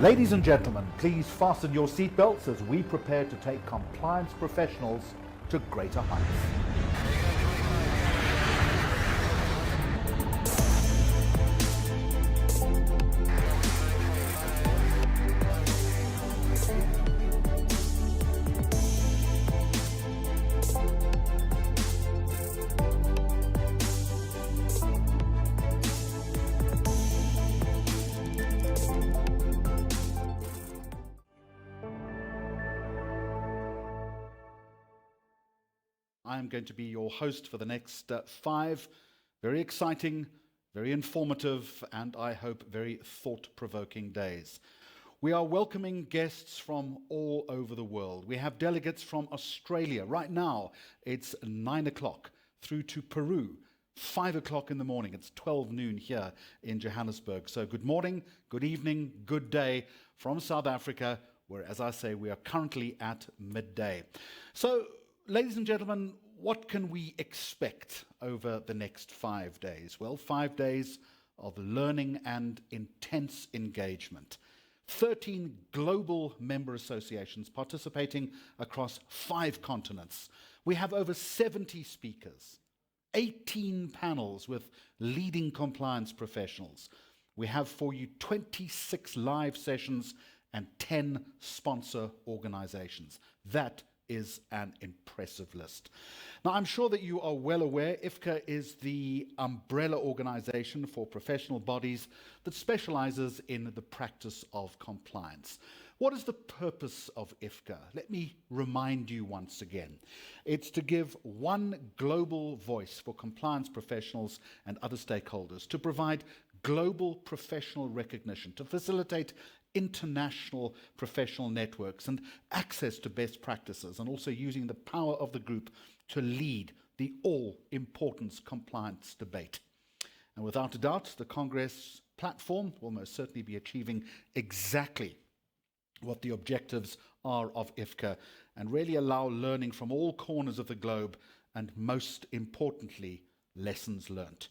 Ladies and gentlemen, please fasten your seatbelts as we prepare to take compliance professionals to greater heights. I am going to be your host for the next 5 very exciting, very informative, and I hope very thought-provoking days. We are welcoming guests from all over the world. We have delegates from Australia. Right now, it's 9 o'clock through to Peru, 5 o'clock in the morning. It's 12 noon here in Johannesburg. So good morning, good evening, good day from South Africa, where, as I say, we are currently at midday. So, ladies and gentlemen, what can we expect over the next 5 days? Well, 5 days of learning and intense engagement. 13 global member associations participating across 5 continents. We have over 70 speakers, 18 panels with leading compliance professionals. We have for you 26 live sessions and 10 sponsor organizations. That is an impressive list. Now, I'm sure that you are well aware IFCA is the umbrella organization for professional bodies that specializes in the practice of compliance. What is the purpose of IFCA? Let me remind you once again. It's to give one global voice for compliance professionals and other stakeholders, to provide global professional recognition, to facilitate international professional networks and access to best practices, and also using the power of the group to lead the all-importance compliance debate. And without a doubt, the Congress platform will most certainly be achieving exactly what the objectives are of IFCA and really allow learning from all corners of the globe and, most importantly, lessons learnt.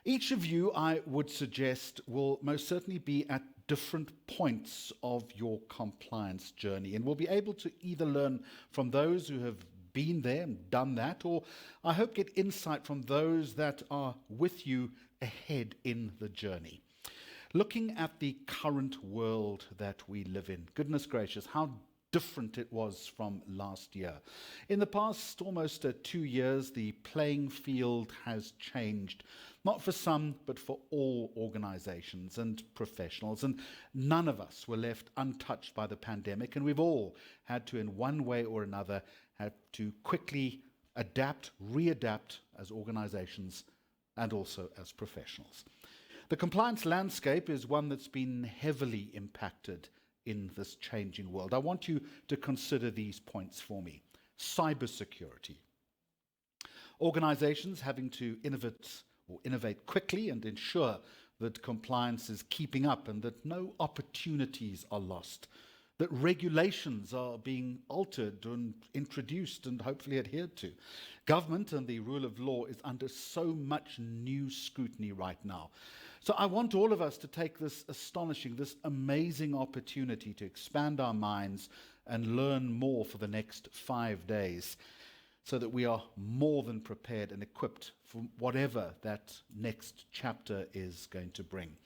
Each of you, I would suggest, will most certainly be at different points of your compliance journey and will be able to either learn from those who have been there and done that, or I hope get insight from those that are with you ahead in the journey. Looking at the current world that we live in, goodness gracious, how different it was from last year. In the past almost 2 years, the playing field has changed, not for some, but for all organizations and professionals. And none of us were left untouched by the pandemic, and we've all had to, in one way or another, have to quickly adapt, readapt as organizations and also as professionals. The compliance landscape is one that's been heavily impacted in this changing world. I want you to consider these points for me. Cybersecurity. Organizations having to innovate quickly and ensure that compliance is keeping up and that no opportunities are lost, that regulations are being altered and introduced and hopefully adhered to. Government and the rule of law is under so much new scrutiny right now. So I want all of us to take this astonishing, this amazing opportunity to expand our minds and learn more for the next 5 days so that we are more than prepared and equipped for whatever that next chapter is going to bring.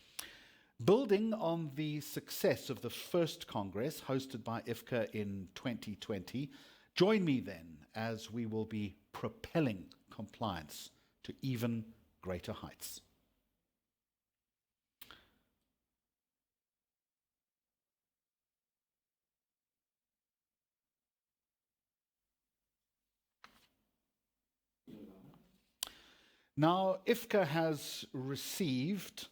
Building on the success of the first Congress hosted by IFCA in 2020, join me then as we will be propelling compliance to even greater heights. Now, IFCA has received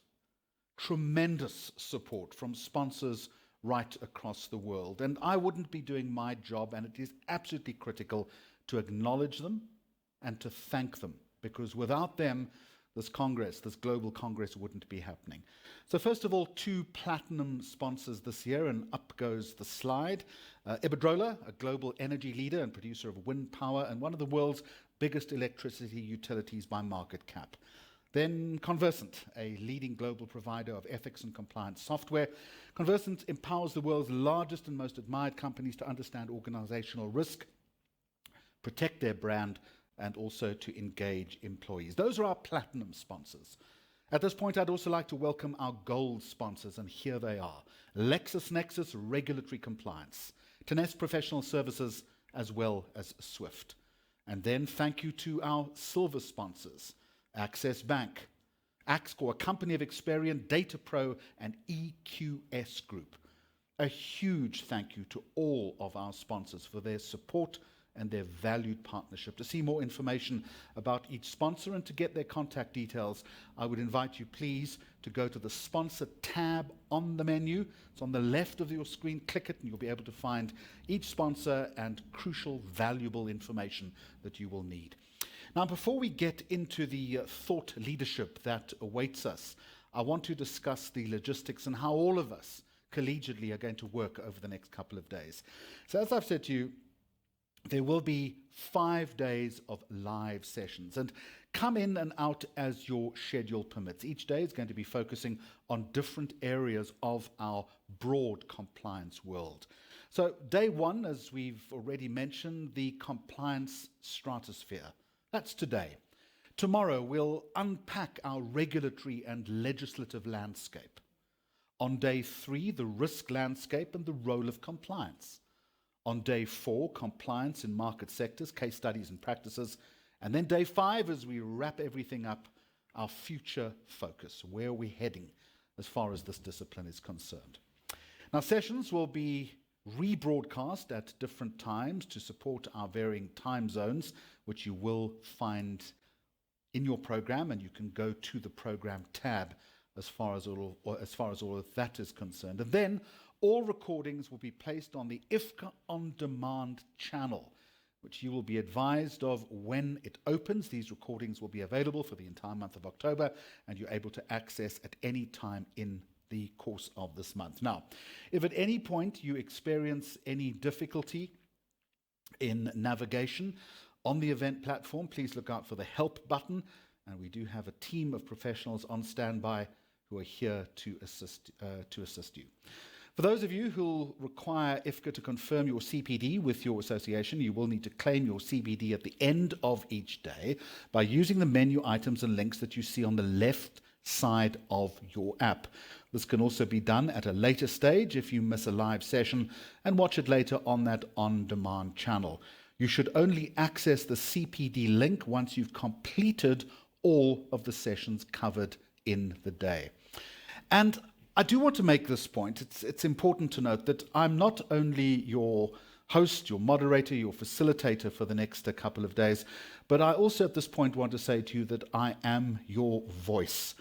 tremendous support from sponsors right across the world, and I wouldn't be doing my job, and it is absolutely critical to acknowledge them and to thank them, because without them, this Congress, this global Congress, wouldn't be happening. So first of all, 2 platinum sponsors this year, and up goes the slide. Iberdrola, a global energy leader and producer of wind power, and one of the world's biggest electricity utilities by market cap. Then Conversant, a leading global provider of ethics and compliance software. Conversant empowers the world's largest and most admired companies to understand organizational risk, protect their brand, and also to engage employees. Those are our platinum sponsors. At this point, I'd also like to welcome our gold sponsors, and here they are. LexisNexis Regulatory Compliance, Tenest Professional Services, as well as Swift. And then thank you to our silver sponsors, Access Bank, Axcore, a company of Experian, DataPro, and EQS Group. A huge thank you to all of our sponsors for their support and their valued partnership. To see more information about each sponsor and to get their contact details, I would invite you please to go to the sponsor tab on the menu. It's on the left of your screen. Click it and you'll be able to find each sponsor and crucial, valuable information that you will need. Now, before we get into the thought leadership that awaits us, I want to discuss the logistics and how all of us collegiately are going to work over the next couple of days. So as I've said to you, there will be 5 days of live sessions, and come in and out as your schedule permits. Each day is going to be focusing on different areas of our broad compliance world. So day 1, as we've already mentioned, the compliance stratosphere. That's today. Tomorrow we'll unpack our regulatory and legislative landscape. On day 3, the risk landscape and the role of compliance. On day 4, compliance in market sectors, case studies and practices. And then day 5, as we wrap everything up, our future focus, where are we heading as far as this discipline is concerned. Now, sessions will be rebroadcast at different times to support our varying time zones, which you will find in your program, and you can go to the program tab as far as all of that is concerned. And then all recordings will be placed on the IFCA On Demand channel, which you will be advised of when it opens. These recordings will be available for the entire month of October, and you're able to access at any time in the course of this month. Now, if at any point you experience any difficulty in navigation on the event platform, please look out for the help button, and we do have a team of professionals on standby who are here to assist you. For those of you who will require IFCA to confirm your CPD with your association, you will need to claim your CPD at the end of each day by using the menu items and links that you see on the left side of your app. This can also be done at a later stage if you miss a live session and watch it later on that on-demand channel. You should only access the CPD link once you've completed all of the sessions covered in the day. And I do want to make this point. It's important to note that I'm not only your host, your moderator, your facilitator for the next couple of days, but I also at this point want to say to you that I am your voice.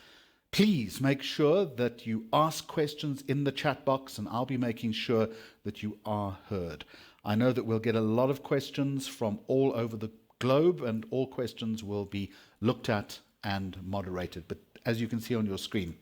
Please make sure that you ask questions in the chat box, and I'll be making sure that you are heard. I know that we'll get a lot of questions from all over the globe, and all questions will be looked at and moderated. But as you can see on your screen,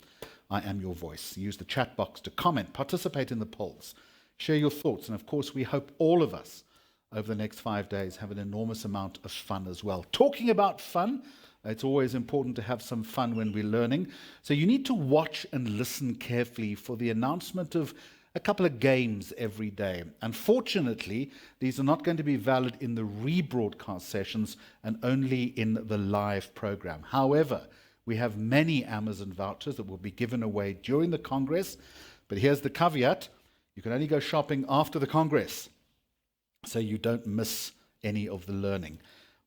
I am your voice. Use the chat box to comment, participate in the polls, share your thoughts, and of course we hope all of us over the next 5 days have an enormous amount of fun as well. Talking about fun, it's always important to have some fun when we're learning. So you need to watch and listen carefully for the announcement of a couple of games every day. Unfortunately, these are not going to be valid in the rebroadcast sessions and only in the live program. However, we have many Amazon vouchers that will be given away during the Congress. But here's the caveat. You can only go shopping after the Congress, so you don't miss any of the learning.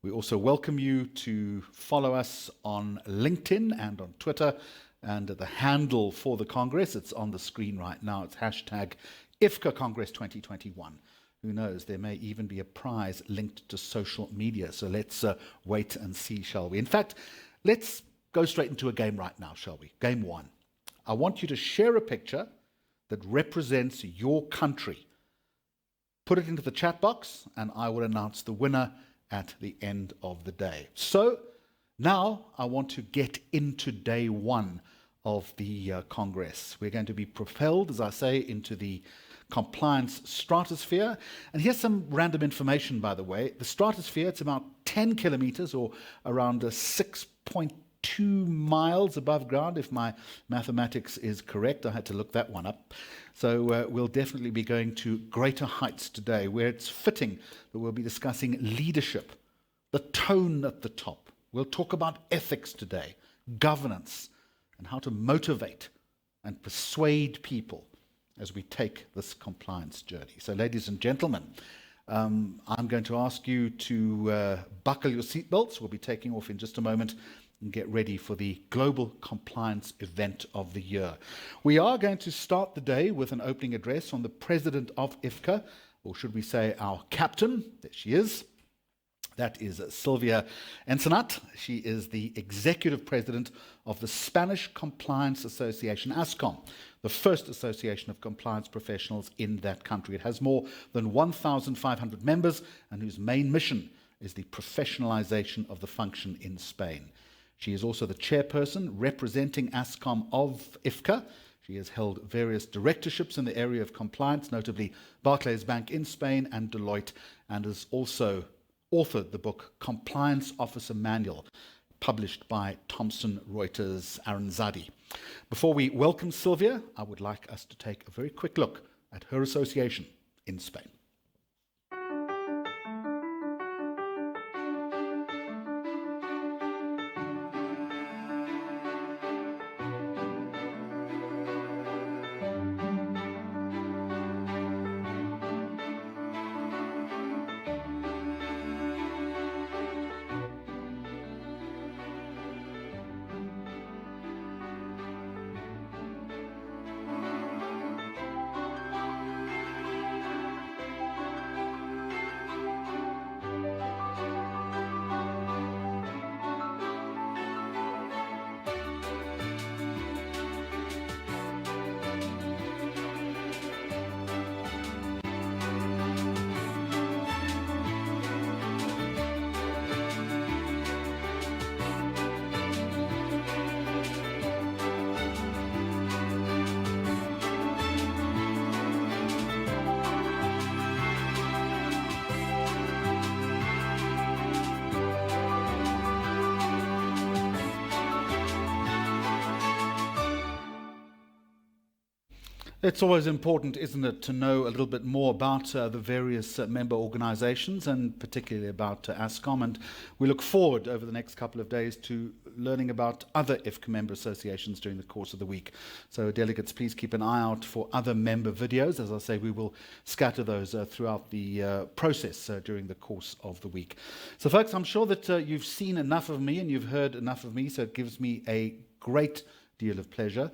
We also welcome you to follow us on LinkedIn and on Twitter, and the handle for the Congress, it's on the screen right now. It's hashtag IFCA Congress 2021. Who knows, there may even be a prize linked to social media. So let's wait and see, shall we? In fact, let's go straight into a game right now, shall we? Game 1. I want you to share a picture that represents your country. Put it into the chat box, and I will announce the winner at the end of the day. So now I want to get into day 1 of the Congress. We're going to be propelled, as I say, into the compliance stratosphere. And here's some random information, by the way. The stratosphere, it's about 10 kilometers or around 6.2 2 miles above ground, if my mathematics is correct. I had to look that one up. So we'll definitely be going to greater heights today, where it's fitting that we'll be discussing leadership, the tone at the top. We'll talk about ethics today, governance, and how to motivate and persuade people as we take this compliance journey. So, ladies and gentlemen, I'm going to ask you to buckle your seatbelts. We'll be taking off in just a moment and get ready for the global compliance event of the year. We are going to start the day with an opening address from the president of IFCA, or should we say our captain. There she is. That is Silvia Ensenat. She is the executive president of the Spanish Compliance Association, ASCOM, the first association of compliance professionals in that country. It has more than 1,500 members and whose main mission is the professionalization of the function in Spain. She is also the chairperson representing ASCOM of IFCA. She has held various directorships in the area of compliance, notably Barclays Bank in Spain and Deloitte, and has also authored the book Compliance Officer Manual, published by Thomson Reuters Aranzadi. Before we welcome Silvia, I would like us to take a very quick look at her association in Spain. It's always important, isn't it, to know a little bit more about the various member organizations and particularly about ASCOM. And we look forward over the next couple of days to learning about other IFCA member associations during the course of the week. So delegates, please keep an eye out for other member videos. As I say, we will scatter those throughout the process during the course of the week. So folks, I'm sure that you've seen enough of me and you've heard enough of me, so it gives me a great deal of pleasure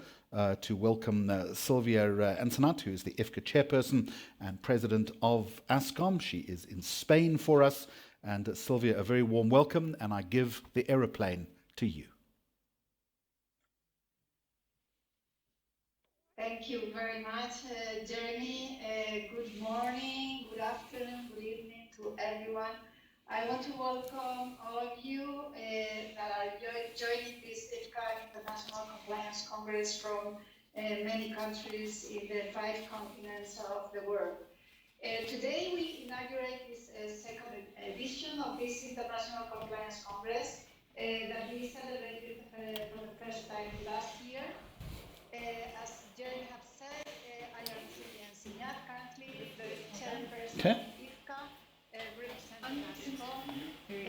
to welcome Silvia Ensenat, who is the IFCA chairperson and president of ASCOM. She is in Spain for us. And Silvia, a very warm welcome, and I give the aeroplane to you. Thank you very much, Jeremy. Good morning, good afternoon, good evening to everyone. I want to welcome all of you that are joining this IFCA International Compliance Congress from many countries in the 5 continents of the world. Today we inaugurate this second edition of this International Compliance Congress that we celebrated for the first time last year. As Jeremy have said, I am Silvia Ensenat, currently the chairperson of IFCA, representing ASCOM. We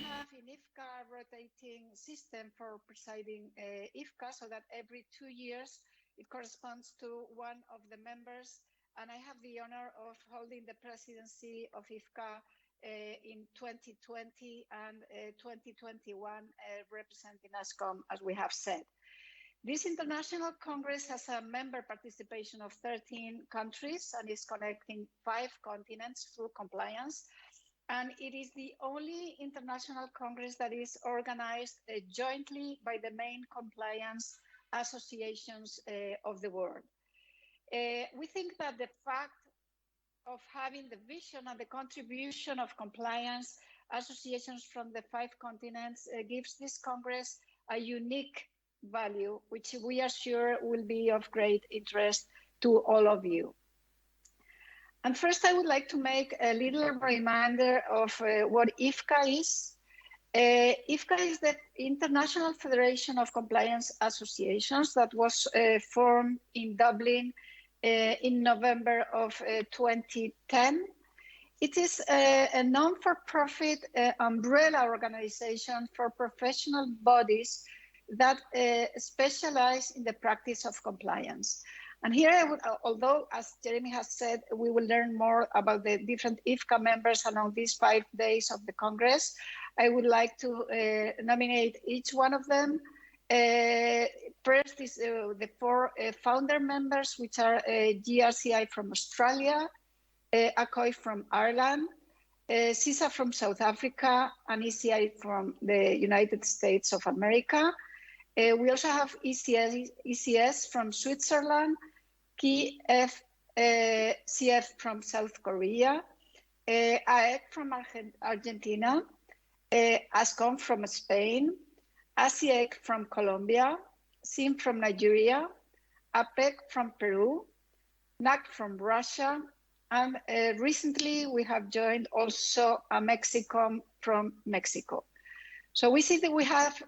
have in IFCA a rotating system for presiding IFCA, so that every 2 years it corresponds to one of the members, and I have the honor of holding the presidency of IFCA in 2020 and 2021, representing ASCOM, as we have said. This international congress has a member participation of 13 countries and is connecting 5 continents through compliance. And it is the only international congress that is organized jointly by the main compliance associations of the world. We think that the fact of having the vision and the contribution of compliance associations from the 5 continents gives this congress a unique value, which we are sure will be of great interest to all of you. And first, I would like to make a little reminder of what IFCA is. IFCA is the International Federation of Compliance Associations that was formed in Dublin in November of 2010. It is a non-for-profit umbrella organization for professional bodies that specialize in the practice of compliance. And here, I would, although, as Jeremy has said, we will learn more about the different IFCA members along these 5 days of the Congress, I would like to nominate each one of them. First is the 4 founder members, which are GRCI from Australia, ACOI from Ireland, CISA from South Africa, and ECI from the United States of America. We also have ECS from Switzerland, CF from South Korea, AEC from Argentina, ASCOM from Spain, ASIEC from Colombia, SIM from Nigeria, APEC from Peru, NAC from Russia, and recently we have joined also a Mexicom from Mexico. So we see that we have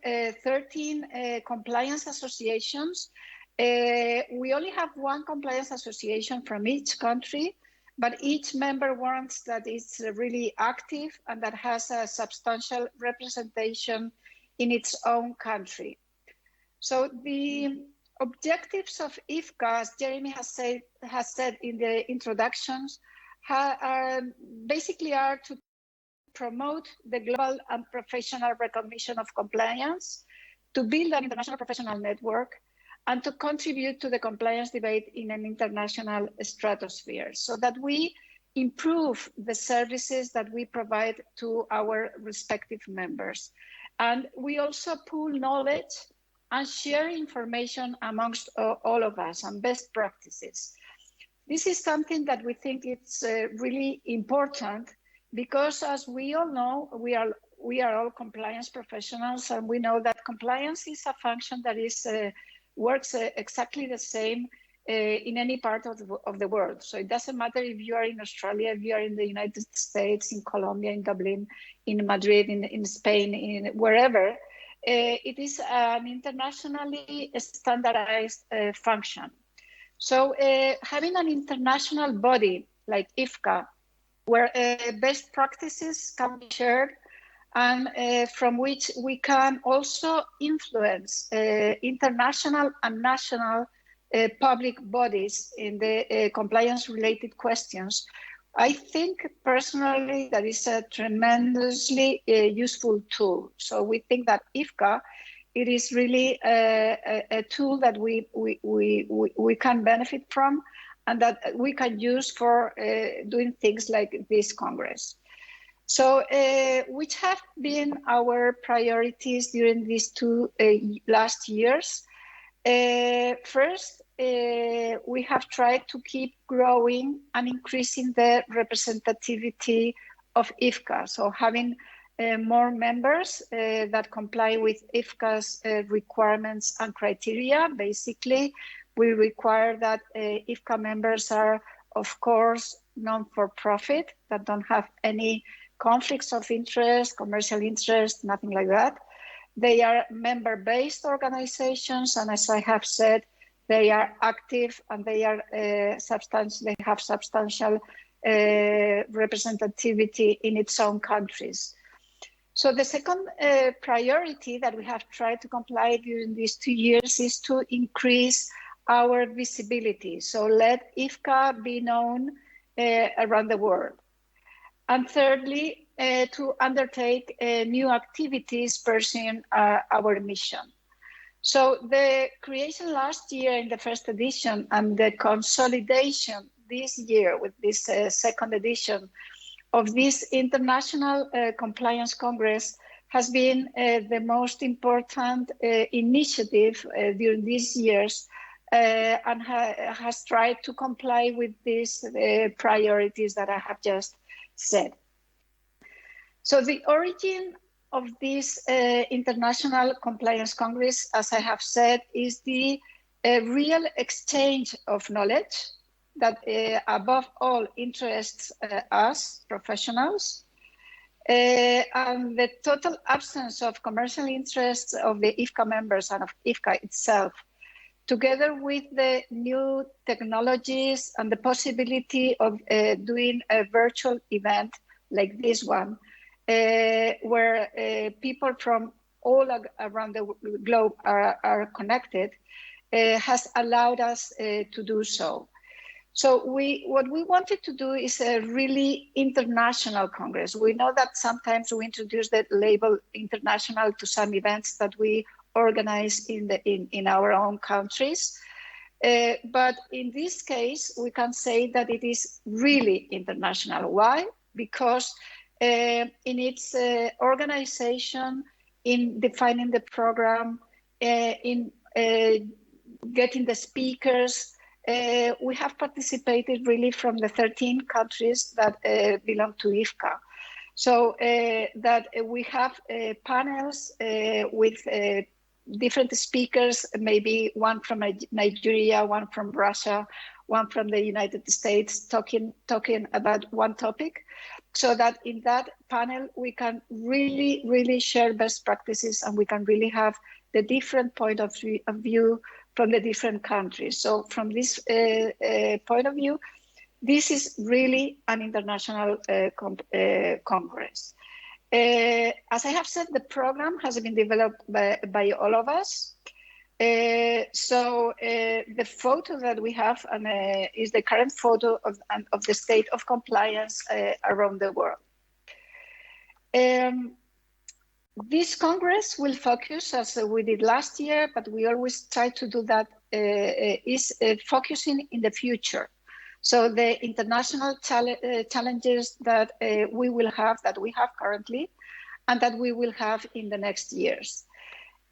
13 compliance associations. We only have 1 compliance association from each country, but each member wants that it's really active and that has a substantial representation in its own country. So the objectives of IFCA, as Jeremy has said in the introductions, basically are to promote the global and professional recognition of compliance, to build an international professional network, and to contribute to the compliance debate in an international stratosphere, so that we improve the services that we provide to our respective members. And we also pool knowledge and share information amongst all of us and best practices. This is something that we think it's really important, because as we all know, we are all compliance professionals, and we know that compliance is a function that is works exactly the same in any part of the world. So it doesn't matter if you are in Australia, if you are in the United States, in Colombia, in Dublin, in Madrid, in Spain, in wherever. It is an internationally standardized function. So having an international body like IFCA, where best practices can be shared, and from which we can also influence international and national public bodies in the compliance-related questions, I think personally that is a tremendously useful tool. So we think that IFCA, it is really a tool that we can benefit from, and that we can use for doing things like this Congress. So which have been our priorities during these 2 last years? First, we have tried to keep growing and increasing the representativity of IFCA. So having more members that comply with IFCA's requirements and criteria. Basically, we require that IFCA members are, of course, non-for-profit, that don't have any conflicts of interest, commercial interest, nothing like that. They are member-based organizations, and as I have said, they are active and they are they have substantial representativity in its own countries. So the second priority that we have tried to comply during these 2 years is to increase our visibility. So let IFCA be known around the world. And thirdly, to undertake new activities pursuing our mission. So the creation last year in the first edition and the consolidation this year with this second edition of this International Compliance Congress has been the most important initiative during these years and has tried to comply with these priorities that I have just said. So the origin of this International Compliance Congress, as I have said, is the real exchange of knowledge that above all interests us professionals. And the total absence of commercial interests of the IFCA members and of IFCA itself, together with the new technologies and the possibility of doing a virtual event like this one, where people from all around the globe are connected, has allowed us to do so. So what we wanted to do is a really international Congress. We know that sometimes we introduce the label international to some events that we organize in our own countries. But in this case, we can say that it is really international. Why? Because in its organization, in defining the program, in getting the speakers, we have participated really from the 13 countries that belong to IFCA. So that we have panels with different speakers, maybe one from Nigeria, one from Russia, one from the United States, talking about one topic, so that in that panel we can really share best practices, and we can really have the different point of view from the different countries. So from this point of view, this is really an international congress. As I have said, the program has been developed by all of us. So the photo that we have is the current photo of the state of compliance around the world. This Congress will focus, as we did last year, but we always try to do that, is focusing in the future. So the international challenges that we have currently, and that we will have in the next years.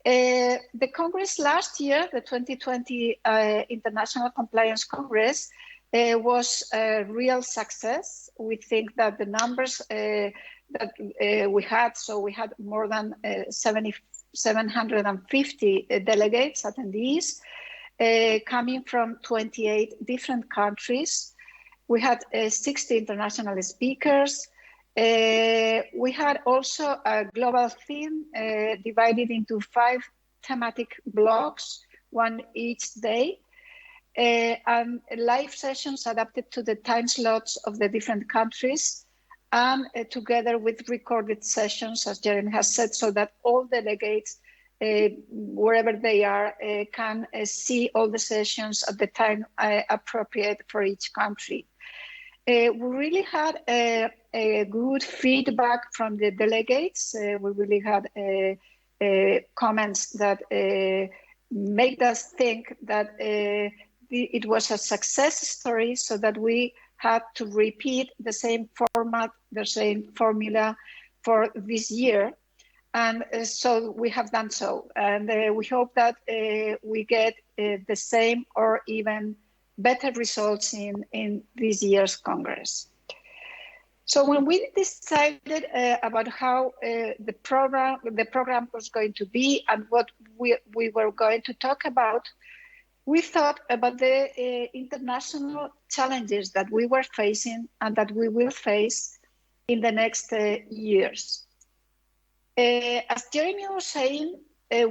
The Congress last year, the 2020 International Compliance Congress, was a real success. We think that the numbers that we had more than 750 delegates, attendees, coming from 28 different countries. We had 60 international speakers. We had also a global theme divided into 5 thematic blocks, one each day, and live sessions adapted to the time slots of the different countries, and together with recorded sessions, as Jeremy has said, so that all delegates, wherever they are, can see all the sessions at the time appropriate for each country. We really had a good feedback from the delegates. We really had comments that made us think that it was a success story, so that we had to repeat the same format, the same formula for this year. And so we have done so. And we hope that we get the same or even better results in this year's Congress. So when we decided about how the program was going to be and what we were going to talk about, we thought about the international challenges that we were facing and that we will face in the next years. As Jeremy was saying,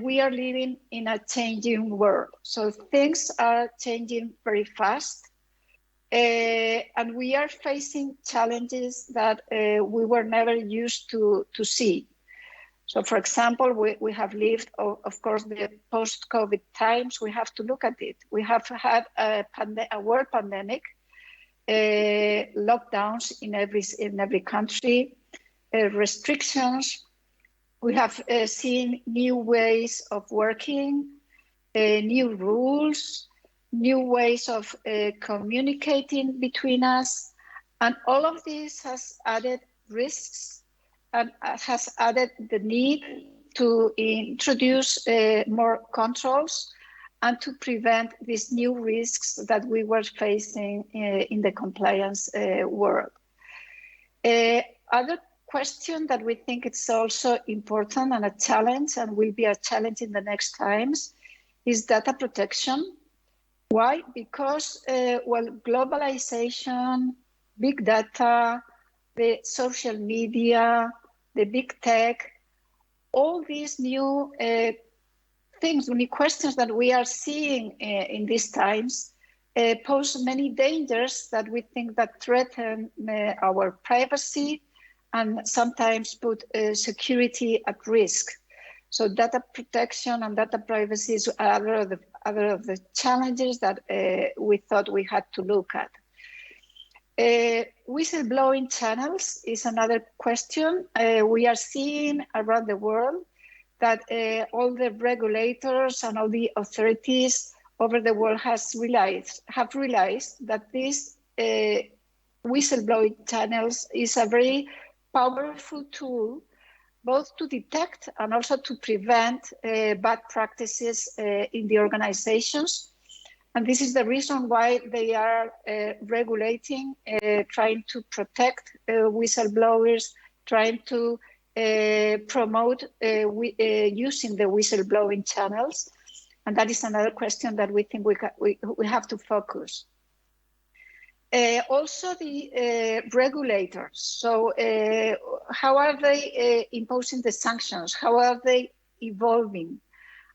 we are living in a changing world. So things are changing very fast. And we are facing challenges that we were never used to see. So for example, we have lived, of course, the post-COVID times. We have to look at it. We have had a world pandemic, lockdowns in every country, restrictions. We have seen new ways of working, new rules, new ways of communicating between us. And all of this has added risks and has added the need to introduce more controls and to prevent these new risks that we were facing in the compliance world. Other question that we think it's also important and a challenge, and will be a challenge in the next times, is data protection. Why? Because, well, globalization, big data, the social media, the big tech, all these new things, new questions that we are seeing in these times pose many dangers that we think that threaten our privacy and sometimes put security at risk. So data protection and data privacy is other of the challenges that we thought we had to look at. Whistleblowing channels is another question. We are seeing around the world that all the regulators and all the authorities over the world have realized that these whistleblowing channels is a very powerful tool, both to detect and also to prevent bad practices in the organizations. And this is the reason why they are regulating, trying to protect whistleblowers, trying to promote using the whistleblowing channels. And that is another question that we think we have to focus. Also the regulators. So how are they imposing the sanctions? How are they evolving?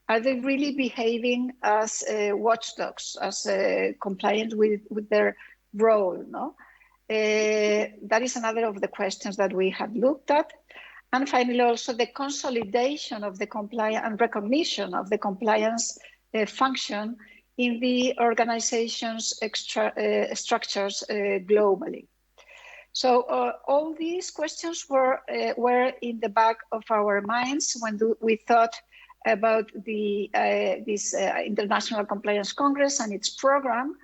Are they really behaving as watchdogs, as compliant with their role? No? That is another of the questions that we have looked at. And finally, also the consolidation of the compliance and recognition of the compliance function in the organization's structures globally. So all these questions were in the back of our minds when we thought about this International Compliance Congress and its program,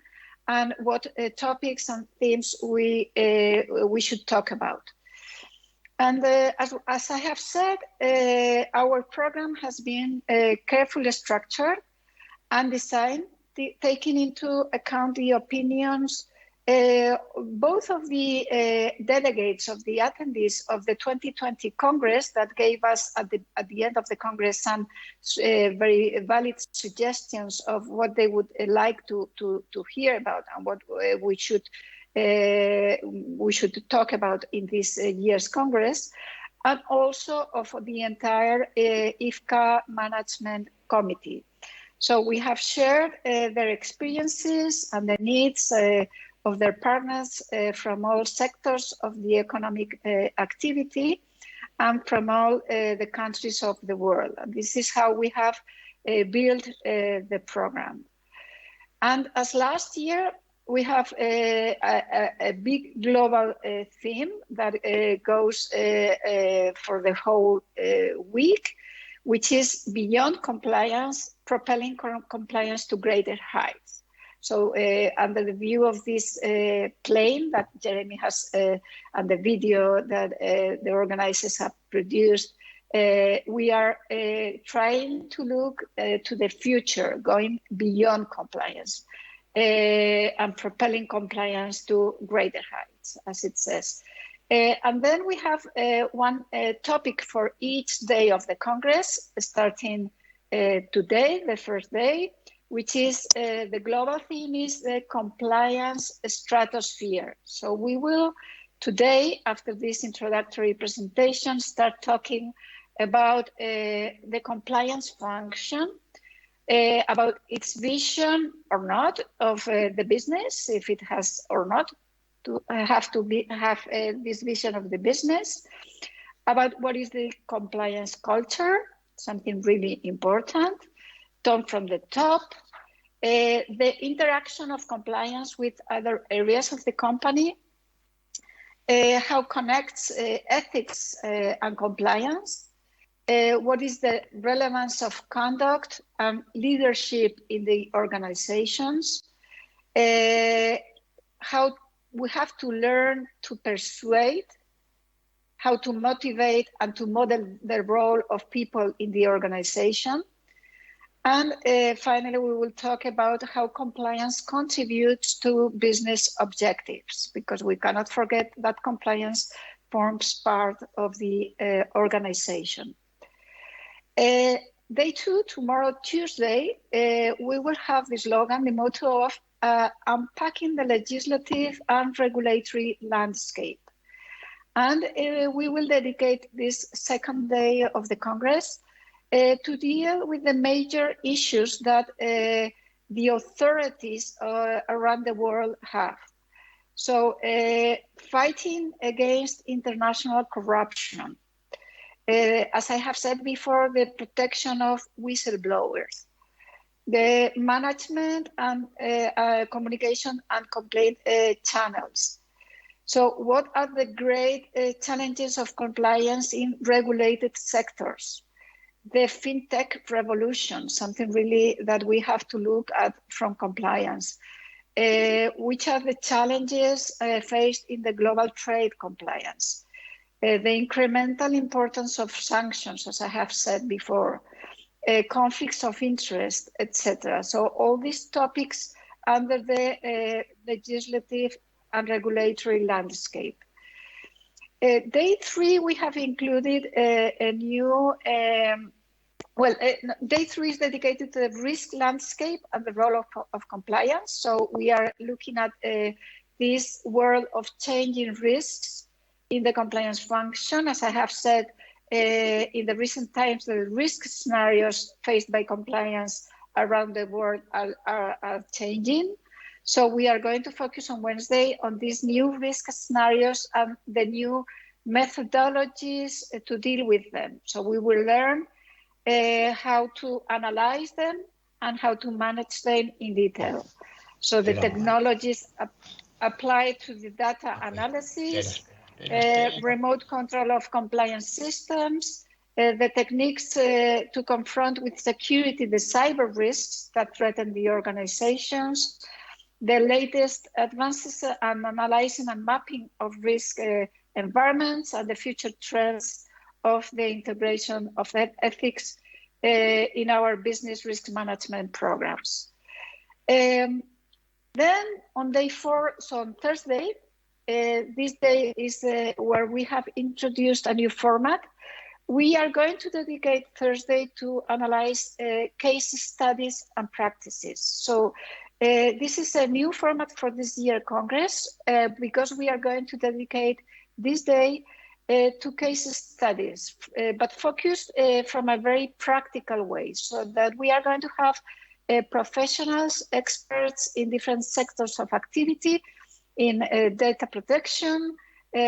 and what topics and themes we should talk about. And as I have said, our program has been carefully structured and designed, taking into account the opinions both of the delegates, of the attendees of the 2020 Congress that gave us at the end of the Congress some very valid suggestions of what they would like to hear about and what we should talk about in this year's Congress, and also of the entire IFCA Management Committee. So we have shared their experiences and the needs of their partners from all sectors of the economic activity and from all the countries of the world. And this is how we have built the program. And as last year, we have a big global theme that goes for the whole week, which is Beyond Compliance, Propelling Compliance to Greater Heights. So under the view of this plane that Jeremy has and the video that the organizers have produced, we are trying to look to the future, going beyond compliance and propelling compliance to greater heights, as it says. And then we have one topic for each day of the Congress, starting today, the first day, which is the global theme is the compliance stratosphere. So we will today, after this introductory presentation, start talking about the compliance function, about its vision or not of the business, if it has or not to have this vision of the business, about what is the compliance culture, something really important, done from the top, the interaction of compliance with other areas of the company, how connects ethics and compliance, what is the relevance of conduct and leadership in the organizations, how we have to learn to persuade, how to motivate and to model the role of people in the organization. And finally, we will talk about how compliance contributes to business objectives, because we cannot forget that compliance forms part of the organization. Day 2, tomorrow, Tuesday, we will have the slogan, the motto of unpacking the legislative and regulatory landscape. And we will dedicate this second day of the Congress to deal with the major issues that the authorities around the world have. So fighting against international corruption. As I have said before, the protection of whistleblowers, the management and communication and complaint channels. So what are the great challenges of compliance in regulated sectors? The fintech revolution, something really that we have to look at from compliance. Which are the challenges faced in the global trade compliance? The incremental importance of sanctions, as I have said before, conflicts of interest, etc. So all these topics under the legislative and regulatory landscape. Day 3, we have included a new, day 3 is dedicated to the risk landscape and the role of compliance. So we are looking at this world of changing risks in the compliance function. As I have said, in the recent times, the risk scenarios faced by compliance around the world are changing. So we are going to focus on Wednesday on these new risk scenarios and the new methodologies to deal with them. So we will learn how to analyze them and how to manage them in detail. So the technologies applied to the data analysis, remote control of compliance systems, the techniques to confront with security the cyber risks that threaten the organizations, the latest advances on analyzing and mapping of risk environments, and the future trends of the integration of ethics in our business risk management programs. Then on day 4, so on Thursday, this day is where we have introduced a new format. We are going to dedicate Thursday to analyze case studies and practices. So this is a new format for this year Congress because we are going to dedicate this day to case studies, but focused from a very practical way, so that we are going to have professionals, experts in different sectors of activity, in data protection,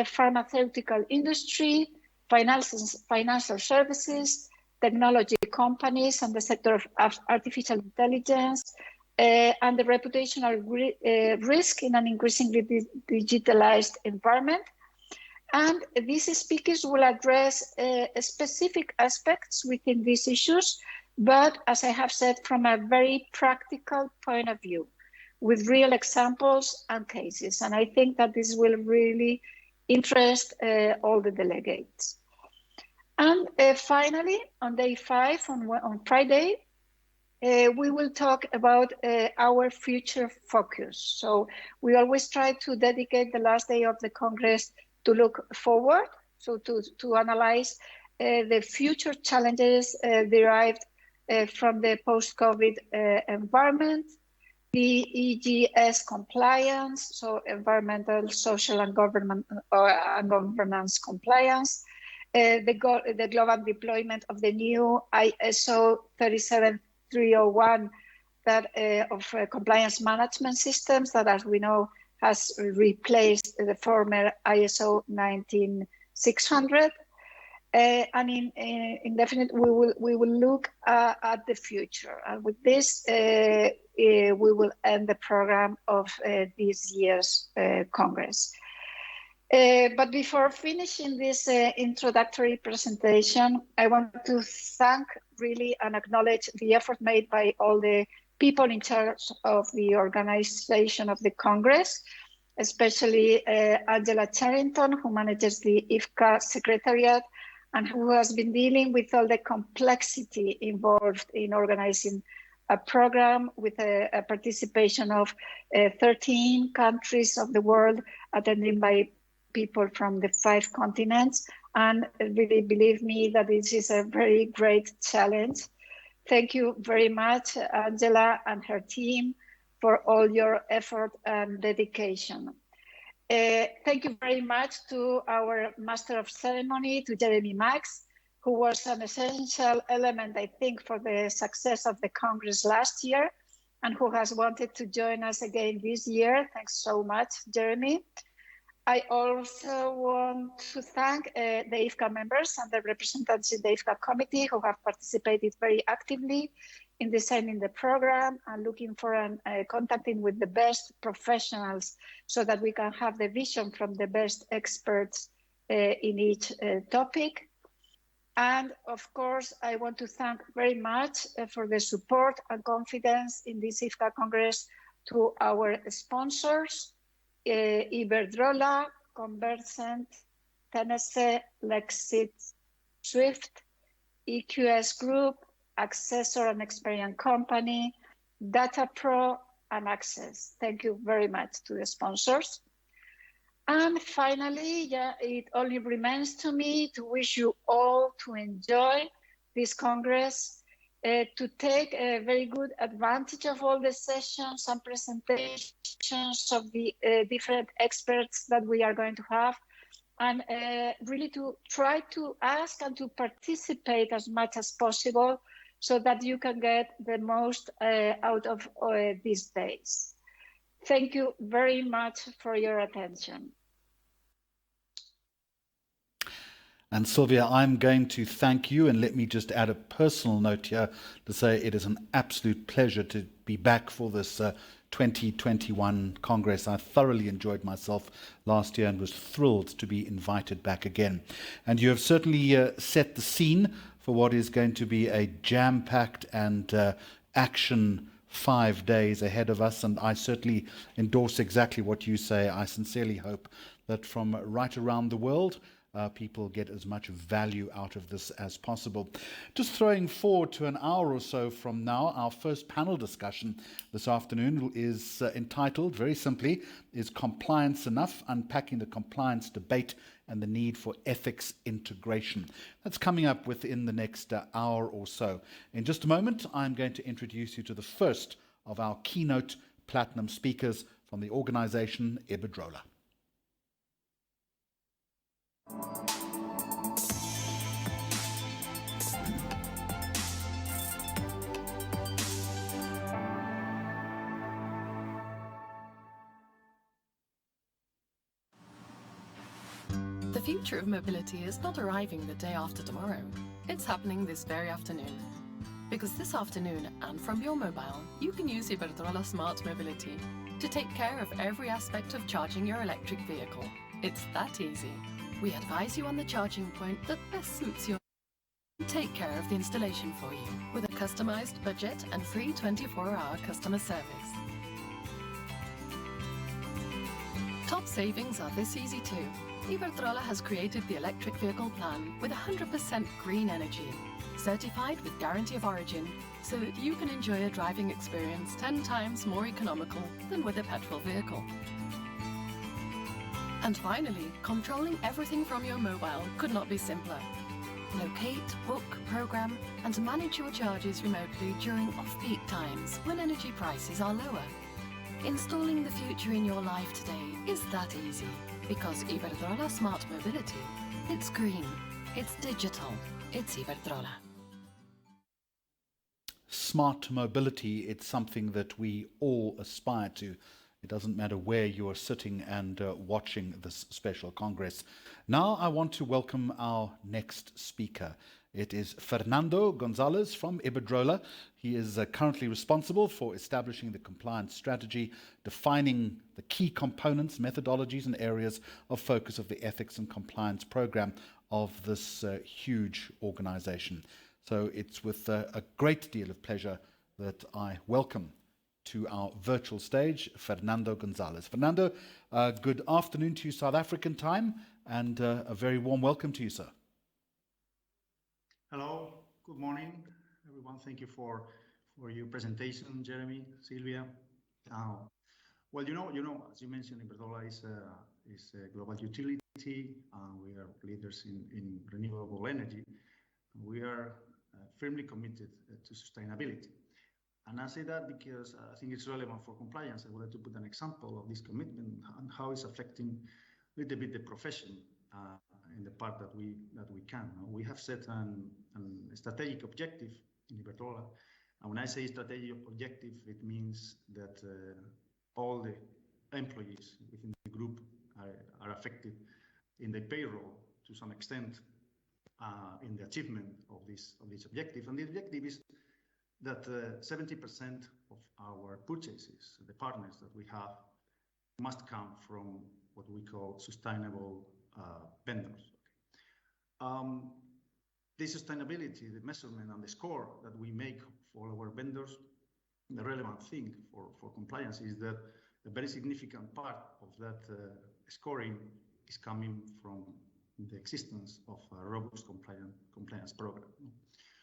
pharmaceutical industry, financial services, technology companies, and the sector of artificial intelligence, and the reputational risk in an increasingly digitalized environment. And these speakers will address specific aspects within these issues, but as I have said, from a very practical point of view, with real examples and cases. And I think that this will really interest all the delegates. And finally, on day 5, on Friday, we will talk about our future focus. So we always try to dedicate the last day of the Congress to look forward, so to analyze the future challenges derived from the post-COVID environment, the ESG compliance, so environmental, social, and governance compliance, the global deployment of the new ISO 37301 that of compliance management systems that, as we know, has replaced the former ISO 19600. And indefinite, we will look at the future. And with this, we will end the program of this year's Congress. But before finishing this introductory presentation, I want to thank really and acknowledge the effort made by all the people in charge of the organization of the Congress, especially Angela Charrington, who manages the IFCA Secretariat, and who has been dealing with all the complexity involved in organizing a program with a participation of 13 countries of the world, attended by people from the 5 continents. And really, believe me, that this is a very great challenge. Thank you very much, Angela and her team, for all your effort and dedication. Thank you very much to our Master of Ceremony, to Jeremy Max, who was an essential element, I think, for the success of the Congress last year, and who has wanted to join us again this year. Thanks so much, Jeremy. I also want to thank the IFCA members and the representatives in the IFCA committee who have participated very actively in designing the program and looking for contacting with the best professionals so that we can have the vision from the best experts in each topic. And of course, I want to thank very much for the support and confidence in this IFCA Congress to our sponsors, Iberdrola, Conversant, Tennessee, Lexit, Swift, EQS Group, Accessor and Experian Company, DataPro, and Access. Thank you very much to the sponsors. And finally, it only remains to me to wish you all to enjoy this Congress, to take a very good advantage of all the sessions and presentations of the different experts that we are going to have, and really to try to ask and to participate as much as possible so that you can get the most out of these days. Thank you very much for your attention. And Sylvia, I'm going to thank you, and let me just add a personal note here to say it is an absolute pleasure to be back for this 2021 Congress. I thoroughly enjoyed myself last year and was thrilled to be invited back again. And you have certainly set the scene for what is going to be a jam-packed and action 5 days ahead of us, and I certainly endorse exactly what you say. I sincerely hope that from right around the world, people get as much value out of this as possible. Just throwing forward to an hour or so from now, our first panel discussion this afternoon is entitled, very simply, Is Compliance Enough? Unpacking the Compliance Debate and the Need for Ethics Integration. That's coming up within the next hour or so. In just a moment, I'm going to introduce you to the first of our keynote platinum speakers from the organization Iberdrola. The future of mobility is not arriving the day after tomorrow. It's happening this very afternoon. Because this afternoon, and from your mobile, you can use Iberdrola Smart Mobility to take care of every aspect of charging your electric vehicle. It's that easy. We advise you on the charging point that best suits your needs. Take care of the installation for you with a customized budget and free 24-hour customer service. Top savings are this easy too. Iberdrola has created the electric vehicle plan with 100% green energy, certified with guarantee of origin, so that you can enjoy a driving experience 10 times more economical than with a petrol vehicle. And finally, controlling everything from your mobile could not be simpler. Locate, book, program, and manage your charges remotely during off-peak times when energy prices are lower. Installing the future in your life today is that easy, because Iberdrola Smart Mobility, it's green, it's digital, it's Iberdrola. Smart mobility, it's something that we all aspire to. It doesn't matter where you are sitting and watching this special Congress. Now I want to welcome our next speaker. It is Fernando Gonzalez from Iberdrola. He is currently responsible for establishing the compliance strategy, defining the key components, methodologies, and areas of focus of the ethics and compliance program of this huge organization. So it's with a great deal of pleasure that I welcome to our virtual stage, Fernando Gonzalez. Fernando, good afternoon to you, South African time, and a very warm welcome to you, sir. Hello, good morning, everyone. Thank you for your presentation, Jeremy, Sylvia. Well, you know, as you mentioned, Iberdrola is a global utility, and we are leaders in renewable energy. We are firmly committed to sustainability. And I say that because I think it's relevant for compliance. I would like to put an example of this commitment and how it's affecting a little bit the profession in the part that we can. We have set an strategic objective in Iberdrola. And when I say strategic objective, it means that all the employees within the group are affected in the payroll to some extent in the achievement of this objective. And the objective is that 70% of our purchases, the partners that we have, must come from what we call sustainable vendors. The sustainability, the measurement and the score that we make for our vendors, the relevant thing for compliance is that a very significant part of that scoring is coming from the existence of a robust compliance program.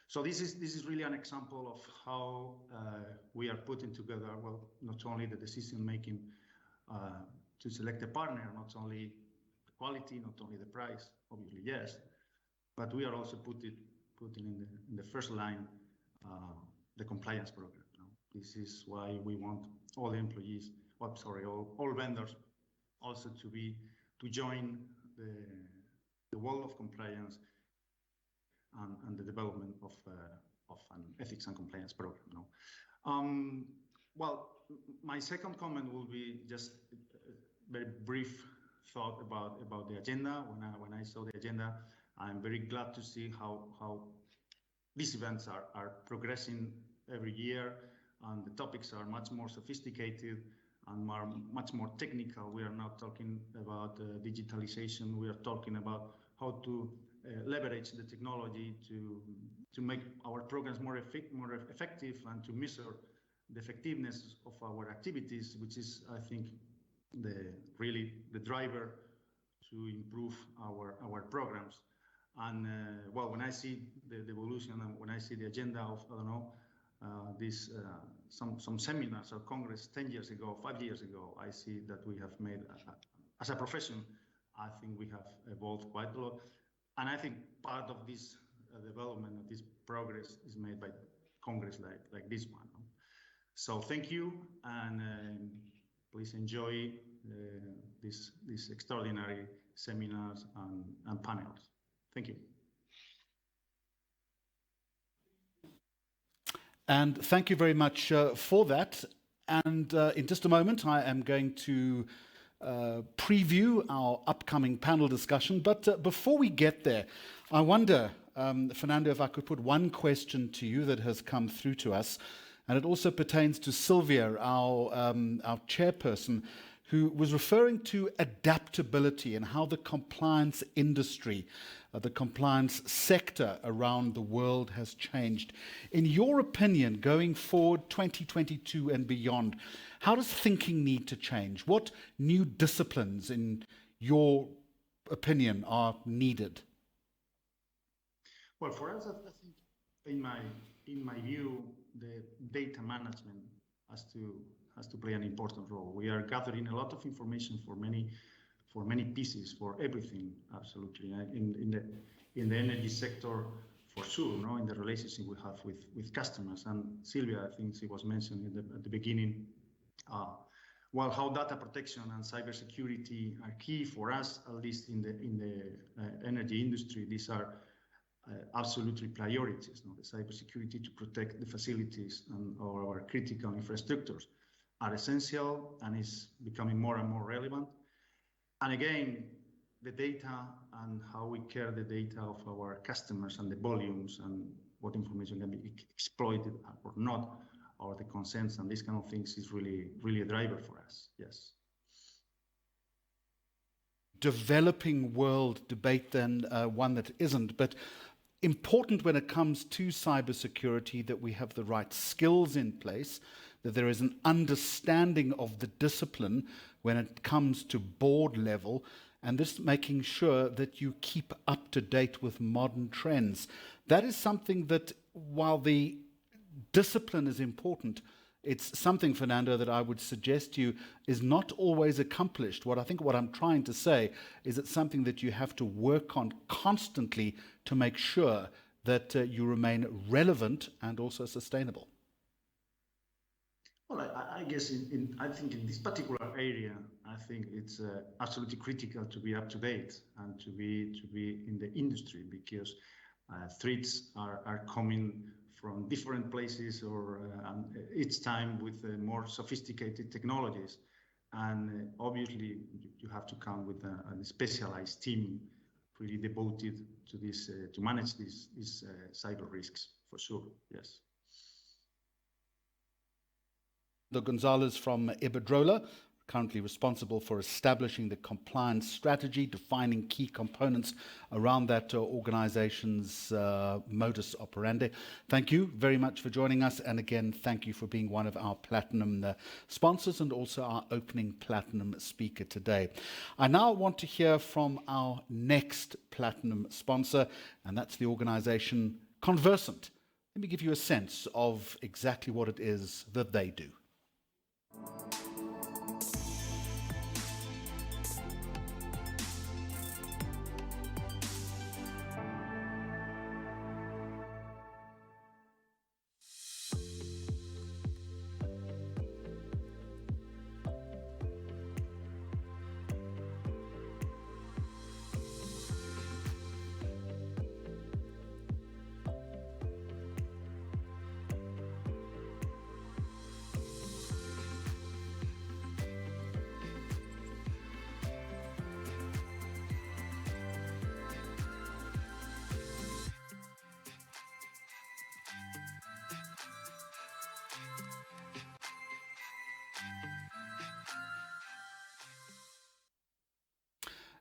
So this is really an example of how we are putting together, well, not only the decision making to select a partner, not only the quality, not only the price, obviously yes, but we are also putting in the first line the compliance program. This is why we want all the employees, all vendors also to join the world of compliance and the development of an ethics and compliance program. Well, my second comment will be just a very brief thought about the agenda. When I saw the agenda, I'm very glad to see how these events are progressing every year, and the topics are much more sophisticated and much more technical. We are now talking about digitalization. We are talking about how to leverage the technology to make our programs more effective and to measure the effectiveness of our activities, which is, I think, really the driver to improve our programs. And well, when I see the evolution and when I see the agenda of, I don't know, some seminars or congress 10 years ago, 5 years ago, I see that we have made, as a profession, I think we have evolved quite a lot. And I think part of this development, of this progress, is made by congress like this one. So thank you, and please enjoy these extraordinary seminars and panels. Thank you. And thank you very much for that. And in just a moment, I am going to preview our upcoming panel discussion. But before we get there, I wonder, Fernando, if I could put one question to you that has come through to us. And it also pertains to Sylvia, our chairperson, who was referring to adaptability and how the compliance industry, the compliance sector around the world has changed. In your opinion, going forward 2022 and beyond, how does thinking need to change? What new disciplines, in your opinion, are needed? Well, for us, I think, in my view, the data management has to play an important role. We are gathering a lot of information for many pieces, for everything, absolutely. In the energy sector, for sure, in the relationship we have with customers. And Sylvia, I think she was mentioned at the beginning, well, how data protection and cybersecurity are key for us, at least in the energy industry. These are absolutely priorities. The cybersecurity to protect the facilities and our critical infrastructures are essential and is becoming more and more relevant. And again, the data and how we care the data of our customers and the volumes and what information can be exploited or not, or the consents and these kind of things is really, really a driver for us. Yes. Developing world debate then, one that isn't, but important when it comes to cybersecurity, that we have the right skills in place, that there is an understanding of the discipline when it comes to board level, and this making sure that you keep up to date with modern trends. That is something that, while the discipline is important, it's something, Fernando, that I would suggest to you is not always accomplished. What I'm trying to say is it's something that you have to work on constantly to make sure that you remain relevant and also sustainable. Well, I guess I think in this particular area, I think it's absolutely critical to be up to date and to be in the industry, because threats are coming from different places, or each time with more sophisticated technologies. And obviously, you have to come with a specialized team really devoted to this, to manage these cyber risks, for sure. Yes. Gonzalez from Iberdrola, currently responsible for establishing the compliance strategy, defining key components around that organization's modus operandi. Thank you very much for joining us. And again, thank you for being one of our platinum sponsors and also our opening platinum speaker today. I now want to hear from our next platinum sponsor, and that's the organization Conversant. Let me give you a sense of exactly what it is that they do.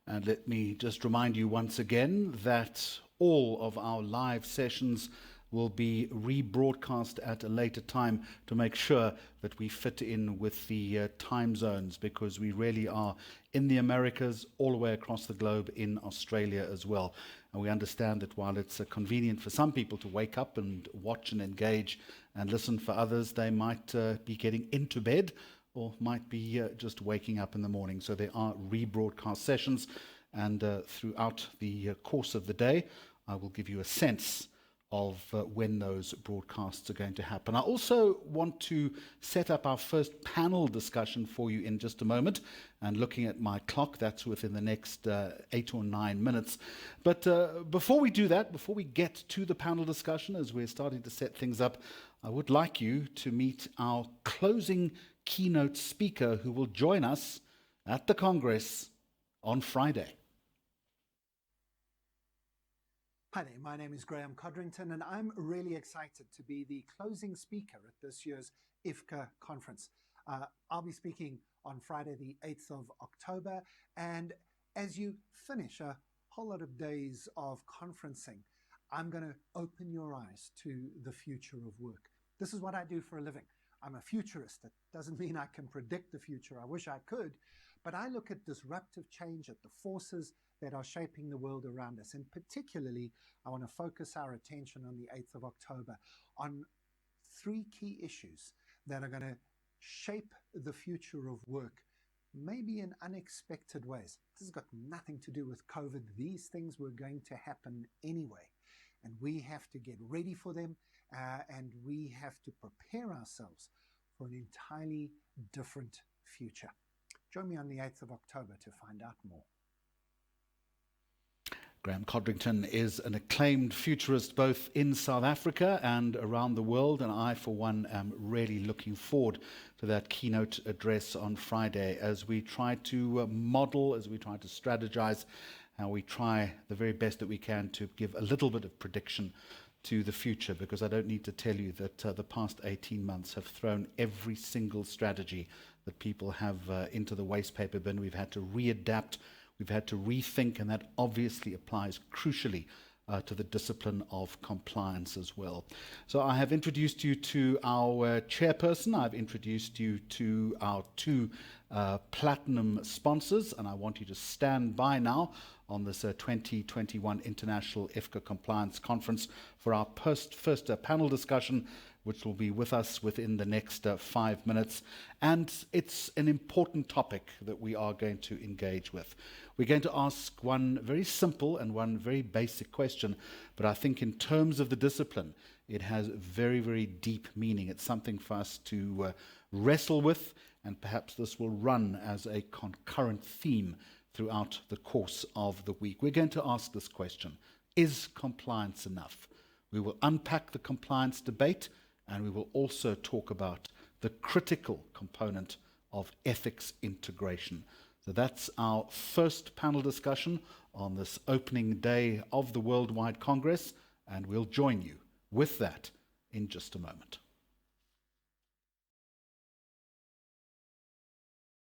And let me just remind you once again that all of our live sessions will be rebroadcast at a later time to make sure that we fit in with the time zones, because we really are in the Americas, all the way across the globe, in Australia as well. And we understand that while it's convenient for some people to wake up and watch and engage and listen, for others they might be getting into bed or might be just waking up in the morning. So there are rebroadcast sessions, and throughout the course of the day, I will give you a sense of when those broadcasts are going to happen. I also want to set up our first panel discussion for you in just a moment, and looking at my clock, that's within the next 8 or 9 minutes. But before we do that, before we get to the panel discussion, as we're starting to set things up, I would like you to meet our closing keynote speaker, who will join us at the Congress on Friday. Hi there, my name is Graham Codrington, and I'm really excited to be the closing speaker at this year's IFCA conference. I'll be speaking on Friday the 8th of October, and as you finish a whole lot of days of conferencing, I'm going to open your eyes to the future of work. This is what I do for a living. I'm a futurist. That doesn't mean I can predict the future. I wish I could, but I look at disruptive change, at the forces that are shaping the world around us. And particularly, I want to focus our attention on the 8th of October on 3 key issues that are going to shape the future of work, maybe in unexpected ways. This has got nothing to do with COVID. These things were going to happen anyway, and we have to get ready for them, and we have to prepare ourselves for an entirely different future. Join me on the 8th of October to find out more. Graham Codrington is an acclaimed futurist both in South Africa and around the world, and I, for one, am really looking forward to that keynote address on Friday as we try to model, as we try to strategize, and we try the very best that we can to give a little bit of prediction to the future, because I don't need to tell you that the past 18 months have thrown every single strategy that people have into the waste paper bin. We've had to readapt, we've had to rethink, and that obviously applies crucially to the discipline of compliance as well. So I have introduced you to our chairperson, I've introduced you to our 2 platinum sponsors, and I want you to stand by now on this 2021 International IFCA Compliance Conference for our first panel discussion, which will be with us within the next 5 minutes. And it's an important topic that we are going to engage with. We're going to ask one very simple and one very basic question, but I think in terms of the discipline, it has very, very deep meaning. It's something for us to wrestle with, and perhaps this will run as a concurrent theme throughout the course of the week. We're going to ask this question: is compliance enough? We will unpack the compliance debate, and we will also talk about the critical component of ethics integration. So that's our first panel discussion on this opening day of the Worldwide Congress, and we'll join you with that in just a moment.